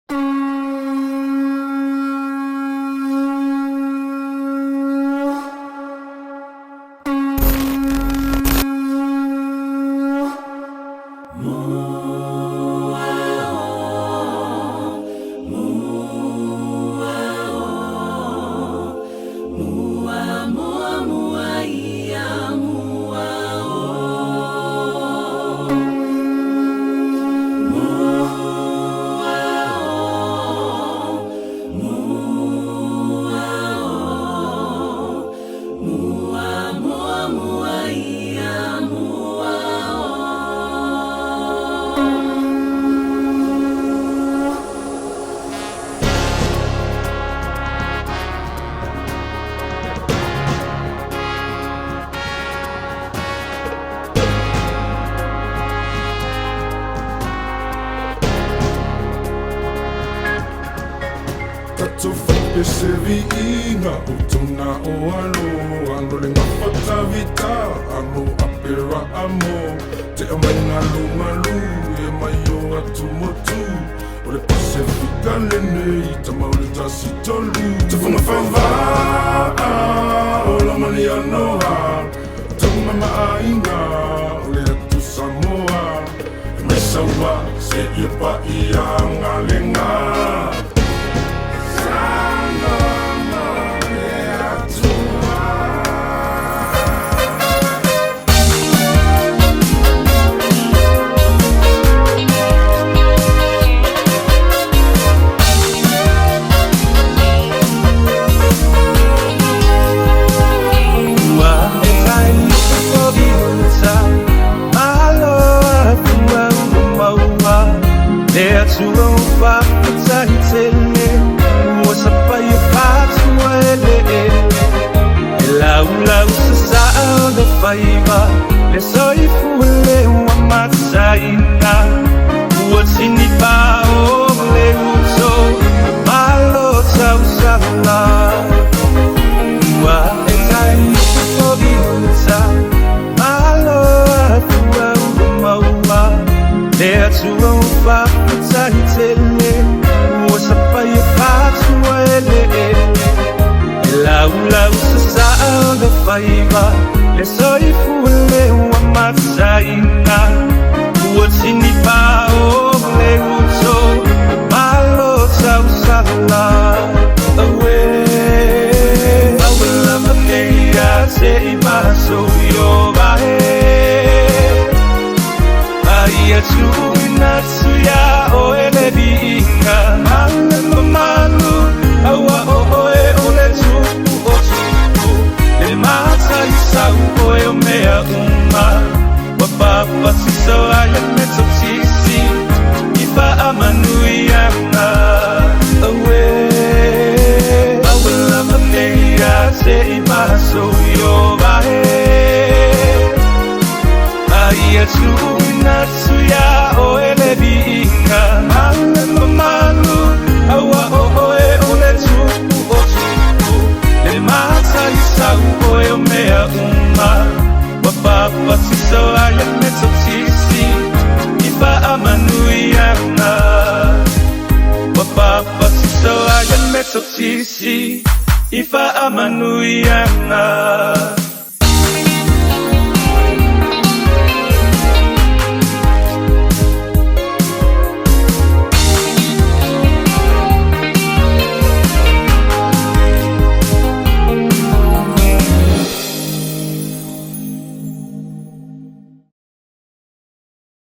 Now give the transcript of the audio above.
Tu fai se viina utuna o alo le ngafata vita alo apera amo te amaina lumalu e mai o atu motu o le pasifika lene i tamaule tasi tolu te funga whawha o la mani anoa tama maainga o le atu Samoa e mai saua se ia pa ia ngalenga le soy fule wa matsaina uotini pa o le uso malo sausala wa etai fobiusa malo atua umaua le atua upa tsaitele uosapai patuele lau sasa le faiva le soy fule wa matsaina uotini pa o le uso malo sausala awe awala maneia se imaso yo bae aia tu natsuya o elebinga manu awa o e ole tu o tu le mata isau o mea uma wapapa siso aya metotisi ifa amanuiana awe awala maneia se imaso yo bae aia tu natsuya o elebinga manu awa o e ole tu o tu le mata isau o mea uma wapapa siso aya metotisi ifa amanuiana wapapa siso aya metotisi ifa amanuiana